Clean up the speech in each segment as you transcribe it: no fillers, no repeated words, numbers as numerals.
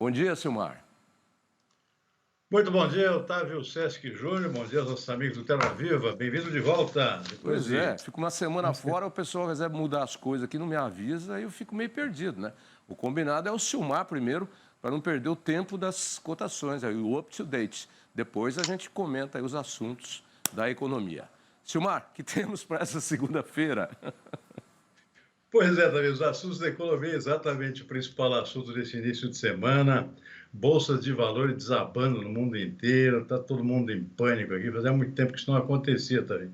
Bom dia, Silmar. Muito bom dia, Otávio Sesc Júnior. Bom dia aos nossos amigos do Terra Viva. Bem-vindo de volta. Depois Pois de é, fico uma semana mais tempo. fora, o pessoal resolve mudar as coisas aqui, não me avisa, aí eu fico meio perdido, né? O combinado é o Silmar primeiro, para não perder o tempo das cotações, aí o up to date. Depois a gente comenta aí os assuntos da economia. Silmar, que temos para essa segunda-feira? Pois é, Davi, os assuntos da economia, exatamente o principal assunto desse início de semana. Bolsas de valores desabando no mundo inteiro, está todo mundo em pânico aqui. Fazia muito tempo que isso não acontecia, Davi.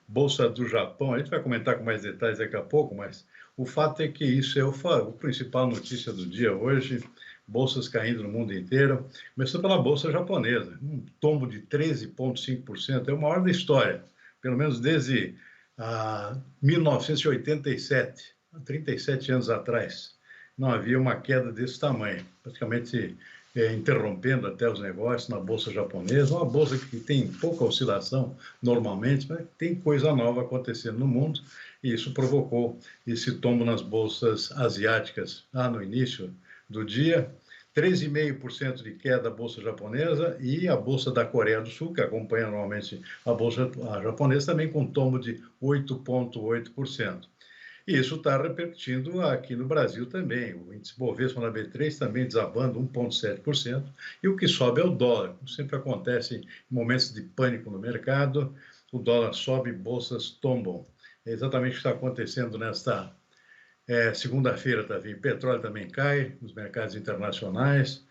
Bolsa do Japão, a gente vai comentar com mais detalhes daqui a pouco, mas o fato é que isso é o principal notícia do dia hoje. Bolsas caindo no mundo inteiro. Começando pela bolsa japonesa, um tombo de 13,5%, é o maior da história, pelo menos desde 1987, há 37 anos atrás. Não havia uma queda desse tamanho, praticamente interrompendo até os negócios na bolsa japonesa, uma bolsa que tem pouca oscilação normalmente, mas tem coisa nova acontecendo no mundo, e isso provocou esse tombo nas bolsas asiáticas lá no início do dia. 3,5% de queda da bolsa japonesa e a bolsa da Coreia do Sul, que acompanha normalmente a bolsa japonesa, também com tombo de 8,8%. E isso está repercutindo aqui no Brasil também. O índice Bovespa na B3 também desabando 1,7%. E o que sobe é o dólar. Como sempre acontece em momentos de pânico no mercado, o dólar sobe, bolsas tombam. É exatamente o que está acontecendo nesta segunda-feira, Tavinho. Petróleo também cai nos mercados internacionais.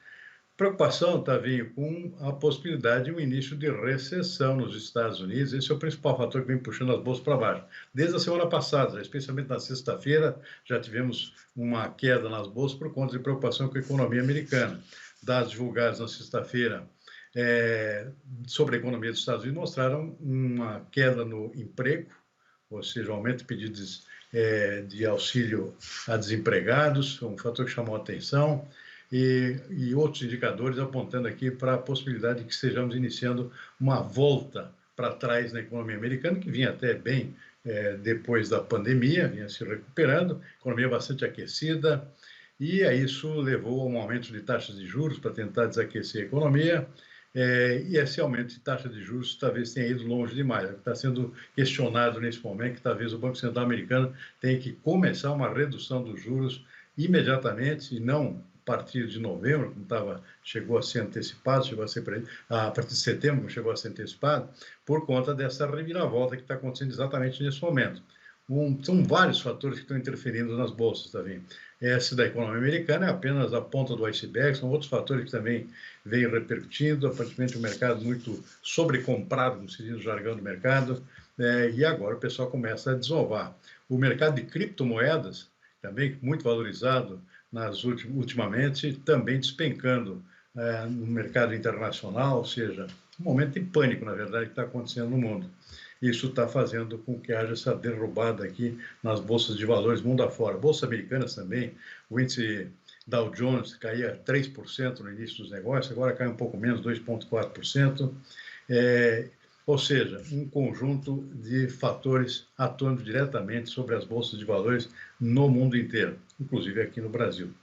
Preocupação, Tavinho, com a possibilidade de um início de recessão nos Estados Unidos. Esse é o principal fator que vem puxando as bolsas para baixo. Desde a semana passada, especialmente na sexta-feira, já tivemos uma queda nas bolsas por conta de preocupação com a economia americana. Dados divulgados na sexta-feira sobre a economia dos Estados Unidos mostraram uma queda no emprego, ou seja, um aumento de pedidos de auxílio a desempregados, um fator que chamou a atenção, e outros indicadores apontando aqui para a possibilidade de que estejamos iniciando uma volta para trás na economia americana, que vinha até bem depois da pandemia, vinha se recuperando, economia bastante aquecida, e isso levou a um aumento de taxas de juros para tentar desaquecer a economia, e esse aumento de taxa de juros talvez tenha ido longe demais. Está sendo questionado nesse momento que talvez o Banco Central americano tenha que começar uma redução dos juros imediatamente e não a partir de novembro, como chegou a ser antecipado, a partir de setembro, chegou a ser antecipado, por conta dessa reviravolta que está acontecendo exatamente nesse momento. São vários fatores que estão interferindo nas bolsas, Davi. Essa da economia americana é apenas a ponta do iceberg, são outros fatores que também vêm repercutindo, aparentemente o mercado muito sobrecomprado, como se diz no jargão do mercado, e agora o pessoal começa a desovar. O mercado de criptomoedas, também muito valorizado ultimamente, também despencando no mercado internacional, ou seja, um momento de pânico, na verdade, que está acontecendo no mundo. Isso está fazendo com que haja essa derrubada aqui nas bolsas de valores mundo afora. Bolsas americanas também, o índice Dow Jones caía 3% no início dos negócios, agora cai um pouco menos, 2,4%. Ou seja, um conjunto de fatores atuando diretamente sobre as bolsas de valores no mundo inteiro, inclusive aqui no Brasil.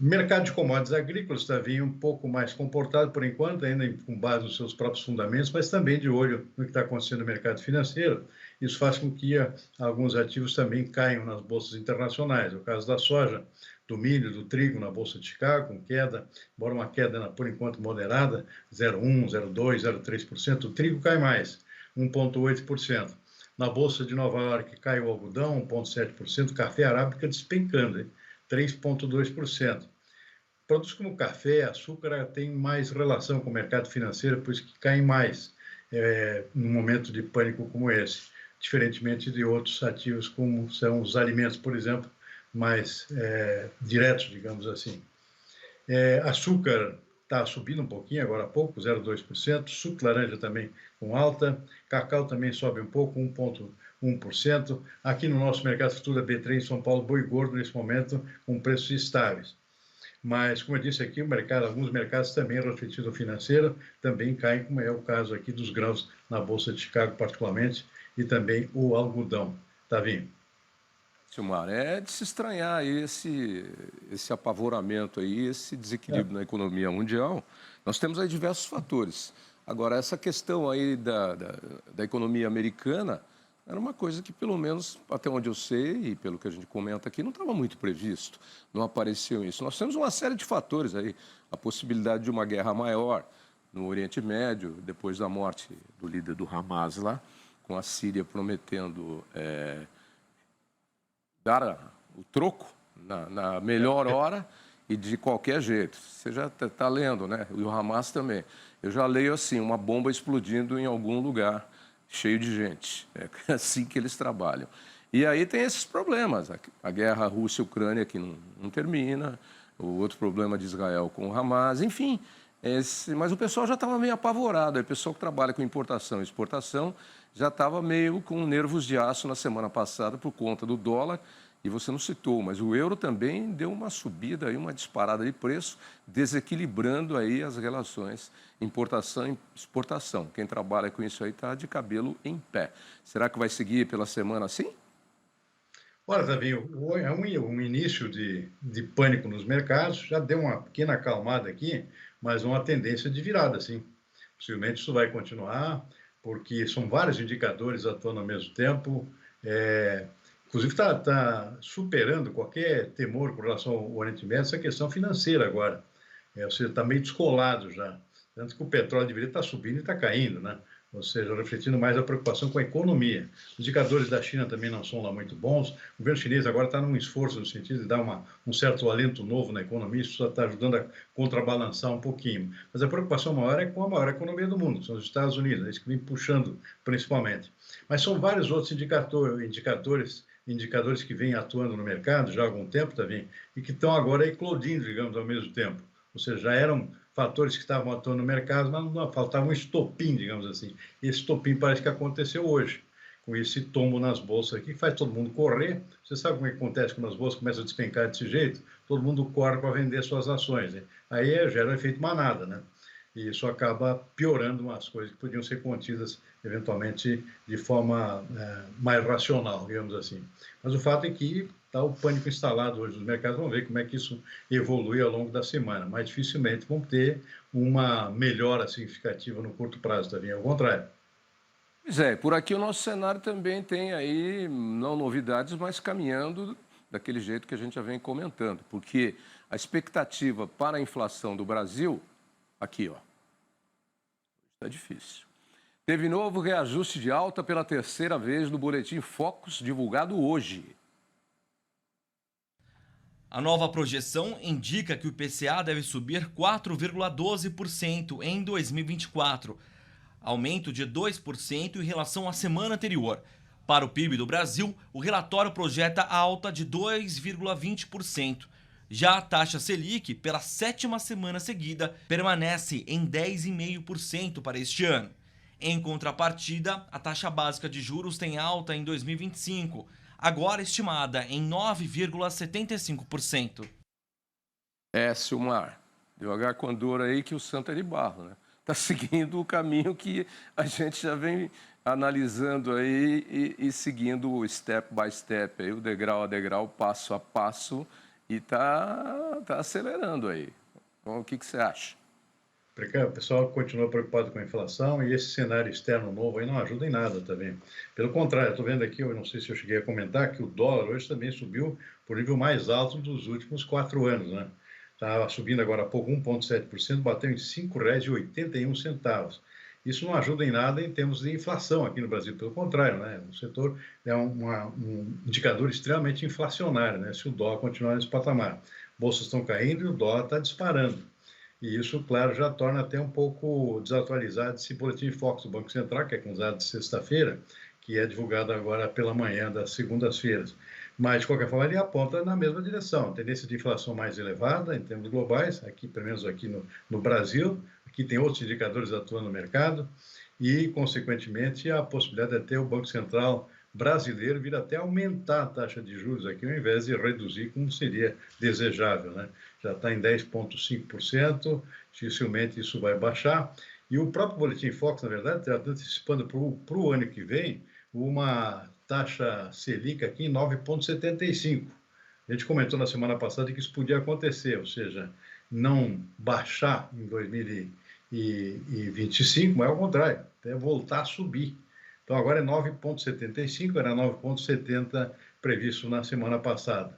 O mercado de commodities agrícolas está vindo um pouco mais comportado por enquanto, ainda com base nos seus próprios fundamentos, mas também de olho no que está acontecendo no mercado financeiro. Isso faz com que alguns ativos também caiam nas bolsas internacionais. O caso da soja, do milho, do trigo na Bolsa de Chicago, com queda, embora uma queda, por enquanto, moderada, 0,1%, 0,2%, 0,3%. O trigo cai mais, 1,8%. Na Bolsa de Nova York cai o algodão, 1,7%. O café arábica despencando, 3,2%. Produtos como café, açúcar têm mais relação com o mercado financeiro, por isso que caem mais num momento de pânico como esse, diferentemente de outros ativos como são os alimentos, por exemplo, mais diretos, digamos assim. Açúcar está subindo um pouquinho, agora há pouco, 0,2%, suco de laranja também com alta, cacau também sobe um pouco, 1,1%. Aqui no nosso mercado futuro da B3 em São Paulo, boi gordo nesse momento com preços estáveis. Mas, como eu disse aqui, alguns mercados também refletindo financeiro, também caem, como é o caso aqui dos grãos na Bolsa de Chicago, particularmente, e também o algodão. Tá vindo? Silmar, é de se estranhar aí esse apavoramento aí, esse desequilíbrio na economia mundial. Nós temos aí diversos fatores. Agora, essa questão aí da economia americana era uma coisa que, pelo menos, até onde eu sei, e pelo que a gente comenta aqui, não estava muito previsto, não apareceu isso. Nós temos uma série de fatores aí, a possibilidade de uma guerra maior no Oriente Médio, depois da morte do líder do Hamas lá, com a Síria prometendo dar o troco na melhor hora e de qualquer jeito. Você já está lendo, né? E o Hamas também. Eu já leio assim, uma bomba explodindo em algum lugar cheio de gente. É assim que eles trabalham. E aí tem esses problemas. A guerra Rússia-Ucrânia que não termina, o outro problema de Israel com o Hamas, enfim. Mas o pessoal já estava meio apavorado. O pessoal que trabalha com importação e exportação já estava meio com nervos de aço na semana passada por conta do dólar. E você não citou, mas o euro também deu uma subida, aí, uma disparada de preço, desequilibrando aí as relações importação e exportação. Quem trabalha com isso aí está de cabelo em pé. Será que vai seguir pela semana assim? Olha, Davinho, é um início de pânico nos mercados, já deu uma pequena acalmada aqui, mas uma tendência de virada, sim. Possivelmente isso vai continuar, porque são vários indicadores atuando ao mesmo tempo. Inclusive, está superando qualquer temor com relação ao Oriente Médio, essa questão financeira agora. Ou seja, está meio descolado já. Tanto que o petróleo deveria estar subindo e está caindo, né? Ou seja, refletindo mais a preocupação com a economia. Os indicadores da China também não são lá muito bons. O governo chinês agora está num esforço no sentido de dar um certo alento novo na economia, isso está ajudando a contrabalançar um pouquinho. Mas a preocupação maior é com a maior economia do mundo, que são os Estados Unidos, é isso que vem puxando principalmente. Mas são vários outros indicadores que vêm atuando no mercado já há algum tempo também, e que estão agora eclodindo, digamos, ao mesmo tempo. Ou seja, já eram fatores que estavam atuando no mercado, mas não faltava um estopim, digamos assim. E esse estopim parece que aconteceu hoje, com esse tombo nas bolsas aqui, que faz todo mundo correr. Você sabe como é que acontece quando as bolsas começam a despencar desse jeito? Todo mundo corre para vender suas ações, né? Aí gera um efeito manada, né? E isso acaba piorando umas coisas que podiam ser contidas, eventualmente, de forma mais racional, digamos assim. Mas o fato é que está o pânico instalado hoje nos mercados. Vamos ver como é que isso evolui ao longo da semana. Mas dificilmente vão ter uma melhora significativa no curto prazo também, ao contrário. Pois é, por aqui o nosso cenário também tem aí, não novidades, mas caminhando daquele jeito que a gente já vem comentando. Porque a expectativa para a inflação do Brasil, aqui, ó, está difícil. Teve novo reajuste de alta pela terceira vez no Boletim Focus, divulgado hoje. A nova projeção indica que o IPCA deve subir 4,12% em 2024, aumento de 2% em relação à semana anterior. Para o PIB do Brasil, o relatório projeta alta de 2,20%. Já a taxa Selic, pela sétima semana seguida, permanece em 10,5% para este ano. Em contrapartida, a taxa básica de juros tem alta em 2025, agora estimada em 9,75%. Silmar, devagar com dor aí que o santo é de barro, né? Está seguindo o caminho que a gente já vem analisando aí e seguindo step by step, aí, o degrau a degrau, passo a passo, e tá acelerando aí. Então, o que você acha? O pessoal continua preocupado com a inflação e esse cenário externo novo aí não ajuda em nada também. Pelo contrário, eu estou vendo aqui, eu não sei se eu cheguei a comentar, que o dólar hoje também subiu por nível mais alto dos últimos 4 anos, né? Estava subindo agora há pouco 1,7%, bateu em R$ 5,81. Isso não ajuda em nada em termos de inflação aqui no Brasil, pelo contrário, né? O setor é um indicador extremamente inflacionário, né? Se o dólar continuar nesse patamar. Bolsas estão caindo e o dólar está disparando. E isso, claro, já torna até um pouco desatualizado esse boletim Focus do Banco Central, que é com dados de sexta-feira, que é divulgado agora pela manhã das segundas-feiras. Mas, de qualquer forma, ele aponta na mesma direção. Tendência de inflação mais elevada em termos globais, aqui, pelo menos aqui no Brasil. Aqui tem outros indicadores atuando no mercado e, consequentemente, a possibilidade de ter o Banco Central brasileiro vir até aumentar a taxa de juros aqui, ao invés de reduzir, como seria desejável, né? Já está em 10,5%, dificilmente isso vai baixar. E o próprio Boletim Focus, na verdade, está antecipando para o ano que vem uma taxa Selic aqui em 9,75. A gente comentou na semana passada que isso podia acontecer, ou seja, não baixar em 2025, mas ao contrário, até voltar a subir. Então agora é 9,75, era 9,70 previsto na semana passada.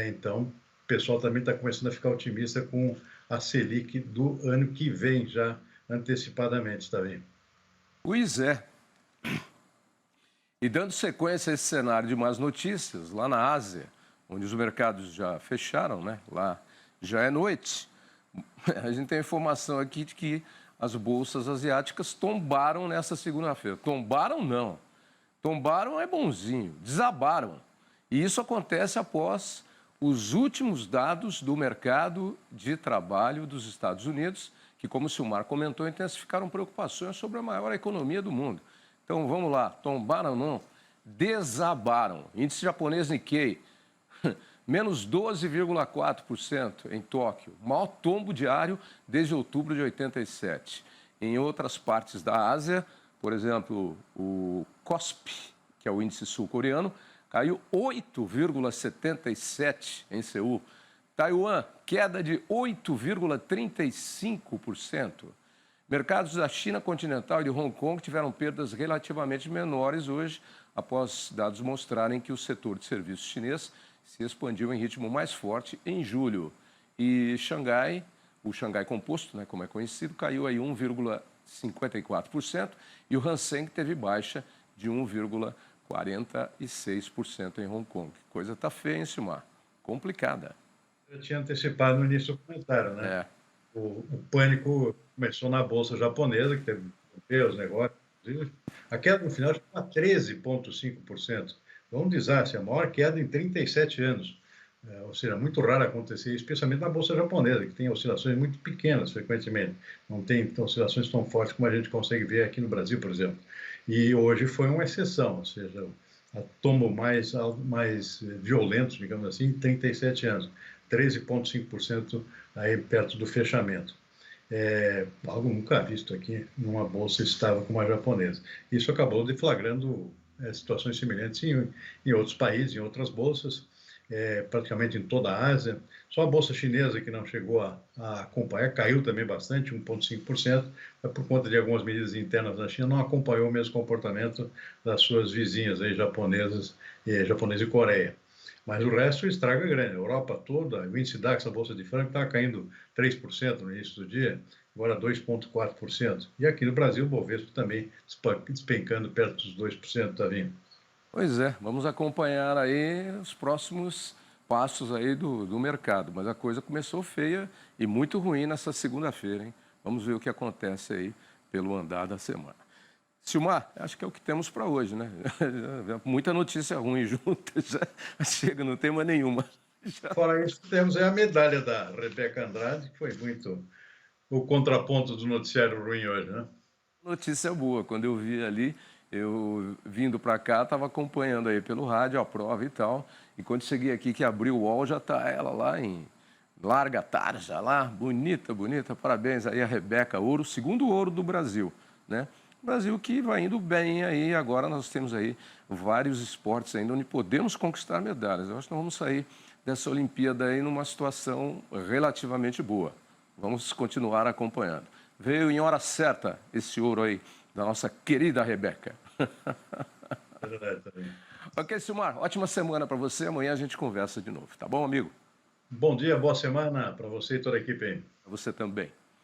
Então, o pessoal também está começando a ficar otimista com a Selic do ano que vem, já antecipadamente, está bem? Pois é. E dando sequência a esse cenário de más notícias, lá na Ásia, onde os mercados já fecharam, né? Lá já é noite. A gente tem informação aqui de que as bolsas asiáticas tombaram nessa segunda-feira. Tombaram não. Tombaram é bonzinho, desabaram. E isso acontece após os últimos dados do mercado de trabalho dos Estados Unidos, que, como o Silmar comentou, intensificaram preocupações sobre a maior economia do mundo. Então, vamos lá, tombaram ou não? Desabaram. Índice japonês Nikkei, menos 12,4% em Tóquio, maior tombo diário desde outubro de 87. Em outras partes da Ásia, por exemplo, o KOSPI, que é o índice sul-coreano, caiu 8,77% em Seul. Taiwan, queda de 8,35%. Mercados da China continental e de Hong Kong tiveram perdas relativamente menores hoje, após dados mostrarem que o setor de serviços chinês se expandiu em ritmo mais forte em julho. E Xangai, o Xangai Composto, né, como é conhecido, caiu aí 1,54% e o Hang Seng teve baixa de 1,46% em Hong Kong. Coisa está feia, hein, Silmar? Complicada. Eu tinha antecipado no início do comentário, né? É. O pânico começou na bolsa japonesa, que teve os negócios. A queda no final está 13,5%. Então, um desastre, a maior queda em 37 anos. Ou seja, muito raro acontecer, especialmente na bolsa japonesa, que tem oscilações muito pequenas frequentemente. Não tem oscilações tão fortes como a gente consegue ver aqui no Brasil, por exemplo. E hoje foi uma exceção, ou seja, a tombo mais violentos, digamos assim, em 37 anos. 13,5% aí perto do fechamento. Algo nunca visto aqui numa bolsa estável como a japonesa. Isso acabou deflagrando situações semelhantes em outros países, em outras bolsas, praticamente em toda a Ásia. Só a bolsa chinesa que não chegou a acompanhar, caiu também bastante, 1,5%, por conta de algumas medidas internas da China, não acompanhou o mesmo comportamento das suas vizinhas aí, japonesa e Coreia. Mas o resto, o estrago é grande. A Europa toda, o índice DAX, a Bolsa de Frankfurt, estava caindo 3% no início do dia, agora 2,4%. E aqui no Brasil, o Bovespa também despencando perto dos 2%, está vindo. Pois é, vamos acompanhar aí os próximos passos aí do mercado. Mas a coisa começou feia e muito ruim nessa segunda-feira, hein? Vamos ver o que acontece aí pelo andar da semana. Silmar, acho que é o que temos para hoje, né? Muita notícia ruim junta, já chega, não tem mais nenhuma. Fora isso, temos aí a medalha da Rebeca Andrade, que foi muito o contraponto do noticiário ruim hoje, né? Notícia boa, quando eu vi ali, eu vindo para cá, estava acompanhando aí pelo rádio a prova e tal, e quando cheguei aqui que abriu o UOL, já está ela lá em larga tarja, lá, bonita, bonita, parabéns aí a Rebeca, ouro, segundo ouro do Brasil, né? Brasil que vai indo bem aí, agora nós temos aí vários esportes ainda onde podemos conquistar medalhas. Eu acho que nós vamos sair dessa Olimpíada aí numa situação relativamente boa. Vamos continuar acompanhando. Veio em hora certa esse ouro aí da nossa querida Rebeca. É verdade, também. Ok, Silmar, ótima semana para você. Amanhã a gente conversa de novo, tá bom, amigo? Bom dia, boa semana para você e toda a equipe aí. Para você também.